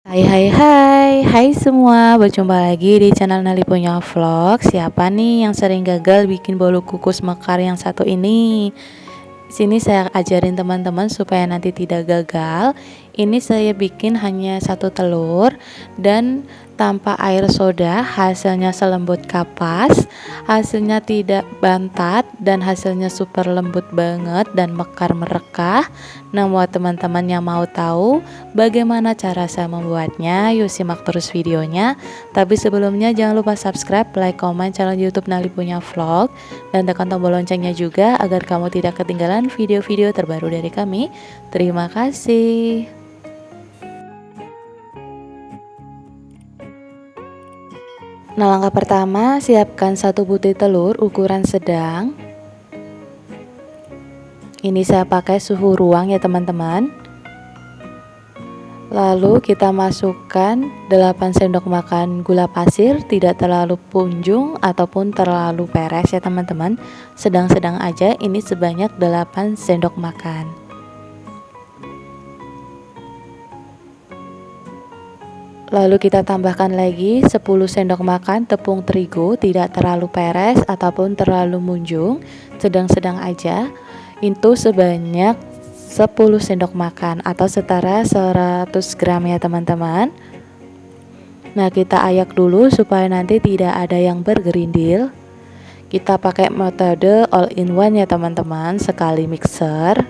Hai semua, berjumpa lagi di channel Nali Punya Vlog. Siapa nih yang sering gagal bikin bolu kukus mekar yang satu ini? Sini saya ajarin teman-teman supaya nanti tidak gagal. Ini saya bikin hanya satu telur dan tanpa air soda, hasilnya selembut kapas, hasilnya tidak bantat dan hasilnya super lembut banget dan mekar merekah. Nah, buat teman-teman yang mau tahu bagaimana cara saya membuatnya, yuk simak terus videonya. Tapi sebelumnya jangan lupa subscribe, like, komen channel YouTube Nali Punya Vlog dan tekan tombol loncengnya juga agar kamu tidak ketinggalan video-video terbaru dari kami. Terima kasih. Nah, langkah pertama, siapkan satu butir telur ukuran sedang. Ini saya pakai suhu ruang ya teman-teman. Lalu kita masukkan 8 sendok makan gula pasir, tidak terlalu punjung ataupun terlalu peres ya teman-teman. Sedang-sedang aja, ini sebanyak 8 sendok makan. Lalu kita tambahkan lagi 10 sendok makan tepung terigu, tidak terlalu peres ataupun terlalu munjung, sedang-sedang aja. Itu sebanyak 10 sendok makan atau setara 100 gram ya teman-teman. Nah, kita ayak dulu supaya nanti tidak ada yang bergerindil. Kita pakai metode all in one ya teman-teman, sekali mixer.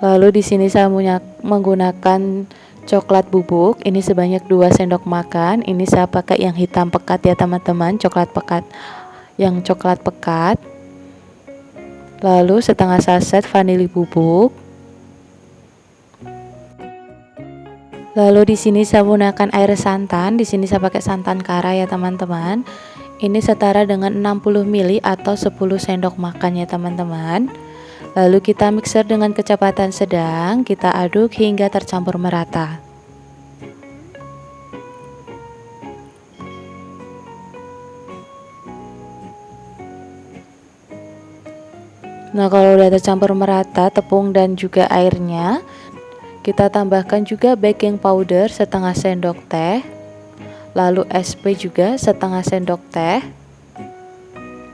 Lalu di sini saya menggunakan coklat bubuk, ini sebanyak 2 sendok makan. Ini saya pakai yang hitam pekat ya teman-teman, coklat pekat, yang coklat pekat. Lalu setengah saset vanili bubuk. Lalu di sini saya menggunakan air santan, di sini saya pakai santan kara ya teman-teman. Ini setara dengan 60 ml atau 10 sendok makan ya teman-teman. Lalu kita mixer dengan kecepatan sedang, kita aduk hingga tercampur merata. Nah, kalau udah tercampur merata tepung dan juga airnya, kita tambahkan juga baking powder setengah sendok teh. Lalu SP juga setengah sendok teh.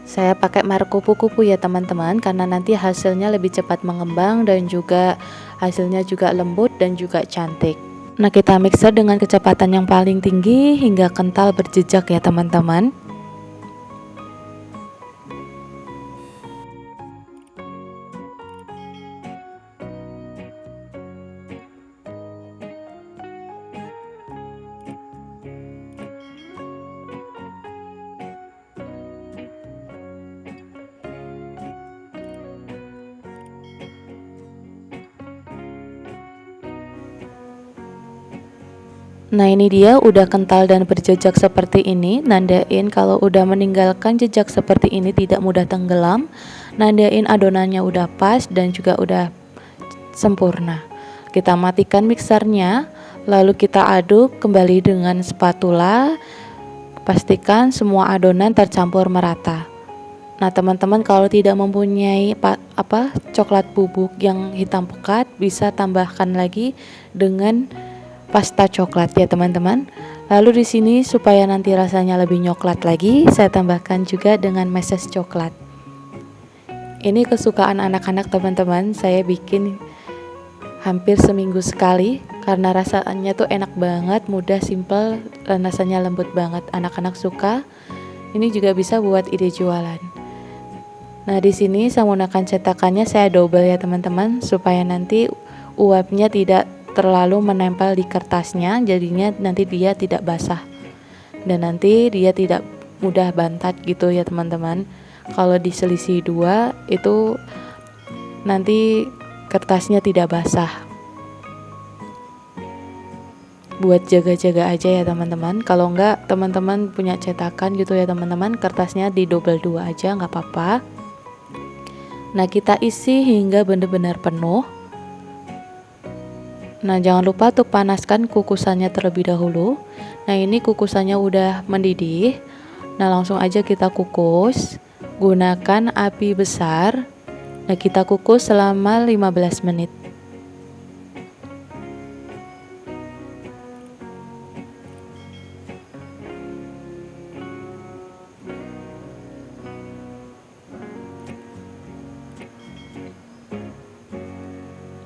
Saya pakai merek kupu-kupu ya teman-teman, karena nanti hasilnya lebih cepat mengembang dan juga hasilnya juga lembut dan juga cantik. Nah, kita mixer dengan kecepatan yang paling tinggi hingga kental berjejak ya teman-teman. Nah, ini dia udah kental dan berjejak seperti ini. Nandain kalau udah meninggalkan jejak seperti ini tidak mudah tenggelam. Nandain adonannya udah pas dan juga udah sempurna. Kita matikan mixernya, lalu kita aduk kembali dengan spatula. Pastikan semua adonan tercampur merata. Nah, teman-teman kalau tidak mempunyai coklat bubuk yang hitam pekat, bisa tambahkan lagi dengan pasta coklat ya teman-teman. Lalu di sini supaya nanti rasanya lebih nyoklat lagi, saya tambahkan juga dengan meses coklat. Ini kesukaan anak-anak teman-teman, saya bikin hampir seminggu sekali karena rasanya tuh enak banget, mudah, simple, dan rasanya lembut banget. Anak-anak suka. Ini juga bisa buat ide jualan. Nah, di sini saya menggunakan cetakannya saya double ya teman-teman, supaya nanti uapnya tidak terlalu menempel di kertasnya, jadinya nanti dia tidak basah dan nanti dia tidak mudah bantat gitu ya teman-teman. Kalau diselisih 2 itu nanti kertasnya tidak basah. Buat jaga-jaga aja ya teman-teman. Kalau enggak teman-teman punya cetakan gitu ya teman-teman, kertasnya di double 2 aja nggak apa-apa. Nah, kita isi hingga benar-benar penuh. Nah, jangan lupa untuk panaskan kukusannya terlebih dahulu. Nah, ini kukusannya udah mendidih. Nah, langsung aja kita kukus. Gunakan api besar Nah, kita kukus selama 15 menit.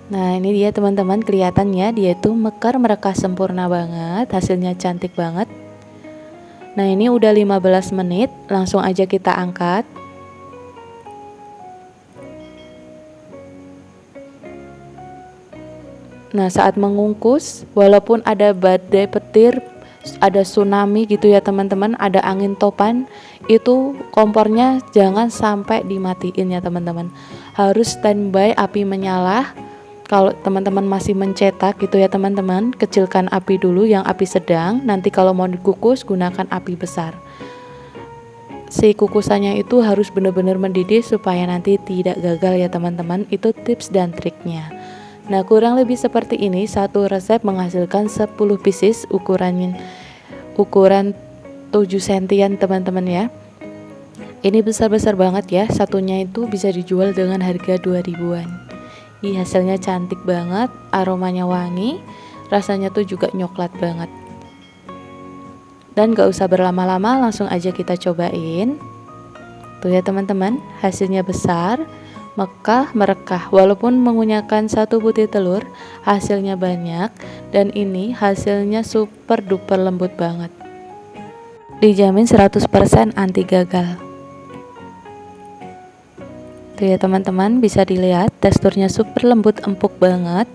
Nah, ini dia teman-teman, kelihatannya dia tuh mekar merekah sempurna banget, hasilnya cantik banget. Nah, ini udah 15 menit, langsung aja kita angkat. Nah, saat mengukus, walaupun ada badai petir, ada tsunami gitu ya teman-teman, ada angin topan, itu kompornya jangan sampai dimatiin ya teman-teman. Harus standby, api menyala. Kalau teman-teman masih mencetak gitu ya teman-teman, kecilkan api dulu yang api sedang. Nanti kalau mau dikukus gunakan api besar. Si kukusannya itu harus benar-benar mendidih supaya nanti tidak gagal ya teman-teman. Itu tips dan triknya. Nah, kurang lebih seperti ini, satu resep menghasilkan 10 pieces ukuran 7 sentian teman-teman ya. Ini besar-besar banget ya, satunya itu bisa dijual dengan harga 2 ribuan. Hasilnya cantik banget, aromanya wangi, rasanya tuh juga nyoklat banget. Dan gak usah berlama-lama, langsung aja kita cobain. Tuh ya teman-teman, hasilnya besar, mekah merekah. Walaupun menggunakan 1 butir telur, hasilnya banyak. Dan ini hasilnya super duper lembut banget. Dijamin 100% anti gagal. Tuh ya teman-teman, bisa dilihat teksturnya super lembut, empuk banget.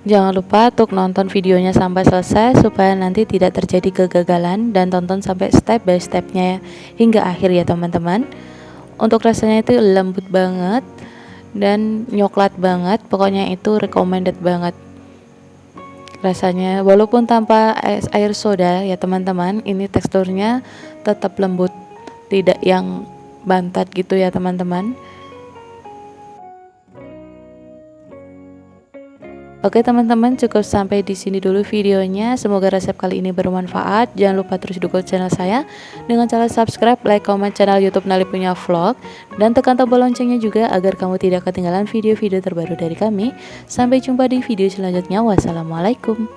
Jangan lupa untuk nonton videonya sampai selesai supaya nanti tidak terjadi kegagalan, dan tonton sampai step by stepnya hingga akhir ya teman-teman. Untuk rasanya itu lembut banget dan nyoklat banget, pokoknya itu recommended banget rasanya. Walaupun tanpa air soda ya teman-teman, ini teksturnya tetap lembut, tidak yang bantat gitu ya teman-teman. Oke teman-teman, cukup sampai di sini dulu videonya. Semoga resep kali ini bermanfaat. Jangan lupa terus dukung channel saya dengan cara subscribe, like, comment channel YouTube Nali Punya Vlog, dan tekan tombol loncengnya juga agar kamu tidak ketinggalan video-video terbaru dari kami. Sampai jumpa di video selanjutnya. Wassalamualaikum.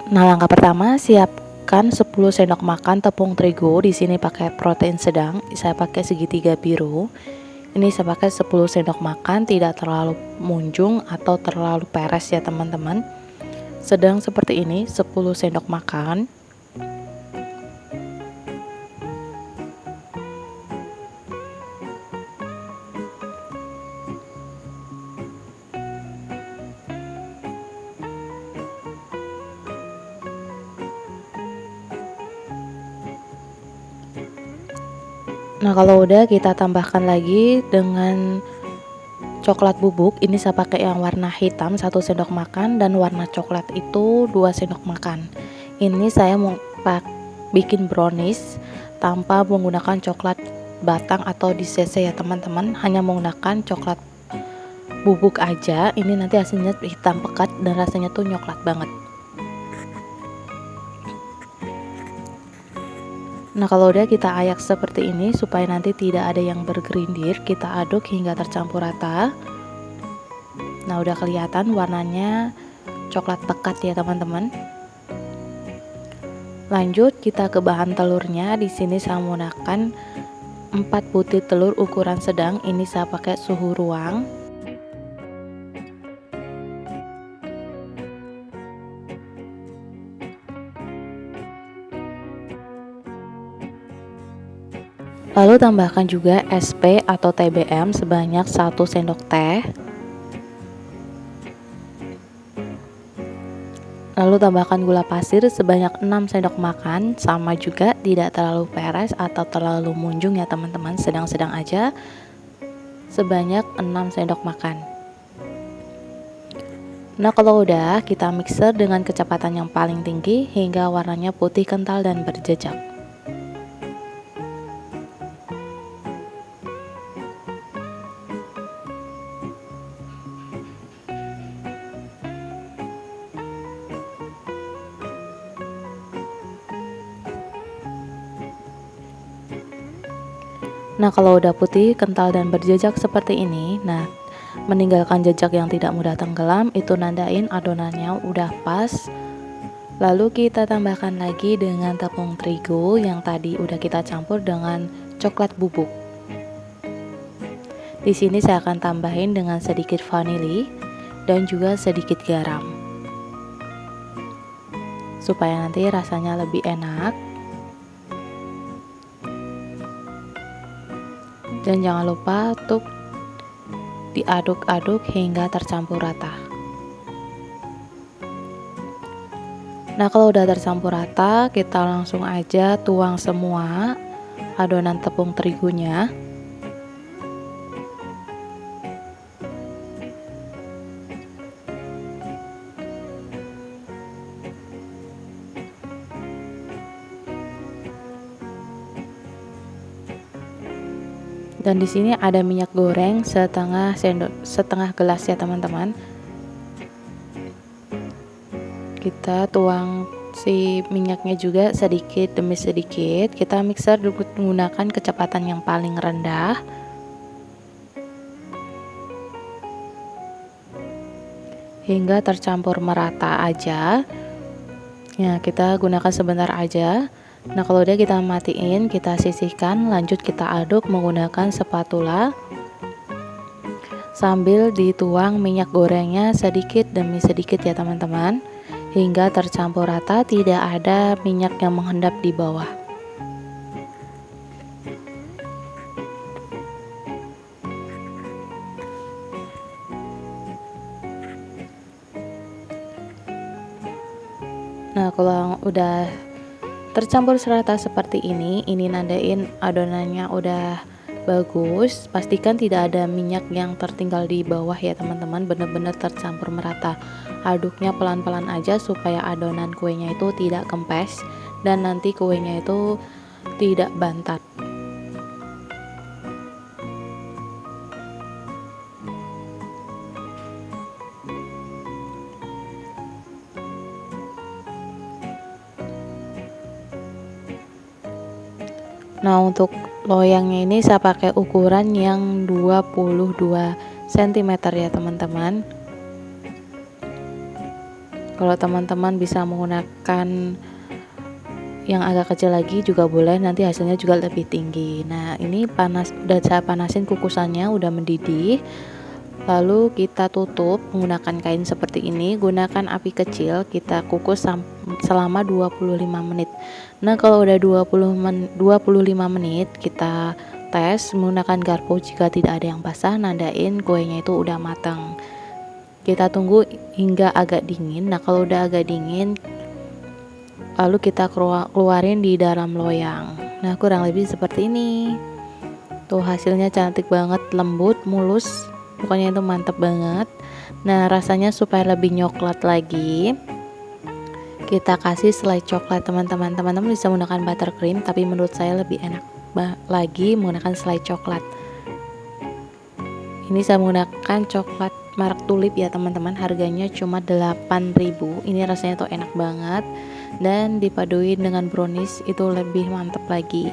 Nah, langkah pertama, siapkan 10 sendok makan tepung terigu. Di sini pakai protein sedang, saya pakai segitiga biru. Ini saya pakai 10 sendok makan, tidak terlalu munjung atau terlalu peres ya teman-teman. Sedang seperti ini, 10 sendok makan. Nah, kalau udah kita tambahkan lagi dengan coklat bubuk. Ini saya pakai yang warna hitam 1 sendok makan, dan warna coklat itu 2 sendok makan. Ini saya mau bikin brownies tanpa menggunakan coklat batang atau di CC ya teman-teman, hanya menggunakan coklat bubuk aja. Ini nanti hasilnya hitam pekat dan rasanya tuh nyoklat banget. Nah, kalau udah kita ayak seperti ini supaya nanti tidak ada yang bergerindir, kita aduk hingga tercampur rata. Nah, udah kelihatan warnanya coklat pekat ya teman-teman. Lanjut kita ke bahan telurnya. Di sini saya menggunakan 4 butir telur ukuran sedang. Ini saya pakai suhu ruang. Lalu tambahkan juga SP atau TBM sebanyak 1 sendok teh. Lalu tambahkan gula pasir sebanyak 6 sendok makan, sama juga tidak terlalu peres atau terlalu munjung ya teman-teman, sedang-sedang aja, sebanyak 6 sendok makan. Nah, kalau udah, kita mixer dengan kecepatan yang paling tinggi hingga warnanya putih kental dan berjejak. Nah, kalau udah putih, kental dan berjejak seperti ini, nah meninggalkan jejak yang tidak mudah tenggelam, itu nandain adonannya udah pas. Lalu kita tambahkan lagi dengan tepung terigu yang tadi udah kita campur dengan coklat bubuk. Di sini saya akan tambahin dengan sedikit vanili dan juga sedikit garam, supaya nanti rasanya lebih enak. Dan jangan lupa untuk diaduk-aduk hingga tercampur rata. Nah, kalau udah tercampur rata, kita langsung aja tuang semua adonan tepung terigunya. Dan di sini ada minyak goreng setengah gelas ya teman-teman. Kita tuang si minyaknya juga sedikit demi sedikit. Kita mixer menggunakan kecepatan yang paling rendah. Hingga tercampur merata aja. Ya, kita gunakan sebentar aja. Nah, kalau udah kita matiin, kita sisihkan, lanjut kita aduk menggunakan spatula sambil dituang minyak gorengnya sedikit demi sedikit ya teman-teman, hingga tercampur rata, tidak ada minyak yang menghendap di bawah. Nah, kalau udah tercampur serata seperti ini nandain adonannya udah bagus. Pastikan tidak ada minyak yang tertinggal di bawah ya teman-teman, bener-bener tercampur merata. Aduknya pelan-pelan aja supaya adonan kuenya itu tidak kempes dan nanti kuenya itu tidak bantat. Nah, untuk loyangnya ini saya pakai ukuran yang 22 cm ya teman-teman. Kalau teman-teman bisa menggunakan yang agak kecil lagi juga boleh, nanti hasilnya juga lebih tinggi. Nah, ini udah saya panasin kukusannya, udah mendidih. Lalu kita tutup menggunakan kain seperti ini, gunakan api kecil, kita kukus selama 25 menit. Nah, kalau udah 25 menit kita tes menggunakan garpu, jika tidak ada yang basah, nandain kuenya itu udah matang. Kita tunggu hingga agak dingin. Nah, kalau udah agak dingin, lalu kita keluarin di dalam loyang. Nah, kurang lebih seperti ini. Tuh, hasilnya cantik banget, lembut, mulus. Pokoknya itu mantep banget. Nah, rasanya supaya lebih nyoklat lagi, kita kasih selai coklat teman-teman. Teman-teman bisa menggunakan buttercream, tapi menurut saya lebih enak lagi menggunakan selai coklat. Ini saya menggunakan coklat merek Tulip ya teman-teman. Harganya cuma 8.000. Ini rasanya tuh enak banget, dan dipaduin dengan brownies itu lebih mantep lagi.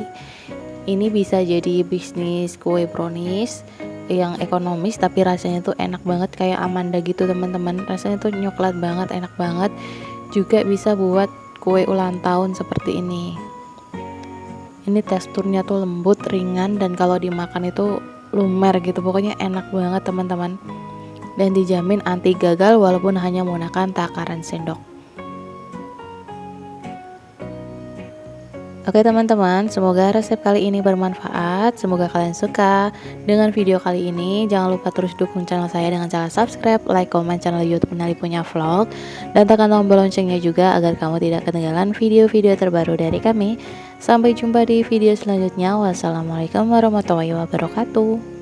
Ini bisa jadi bisnis kue brownies yang ekonomis tapi rasanya tuh enak banget, kayak Amanda gitu teman-teman. Rasanya tuh nyoklat banget, enak banget. Juga bisa buat kue ulang tahun seperti ini. Ini teksturnya tuh lembut, ringan, dan kalau dimakan itu lumer gitu. Pokoknya enak banget teman-teman, dan dijamin anti gagal walaupun hanya menggunakan takaran sendok. Oke teman-teman, semoga resep kali ini bermanfaat. Semoga kalian suka dengan video kali ini. Jangan lupa terus dukung channel saya dengan cara subscribe, like, komen channel YouTube Nali Punya Vlog, dan tekan tombol loncengnya juga agar kamu tidak ketinggalan video-video terbaru dari kami. Sampai jumpa di video selanjutnya. Wassalamualaikum warahmatullahi wabarakatuh.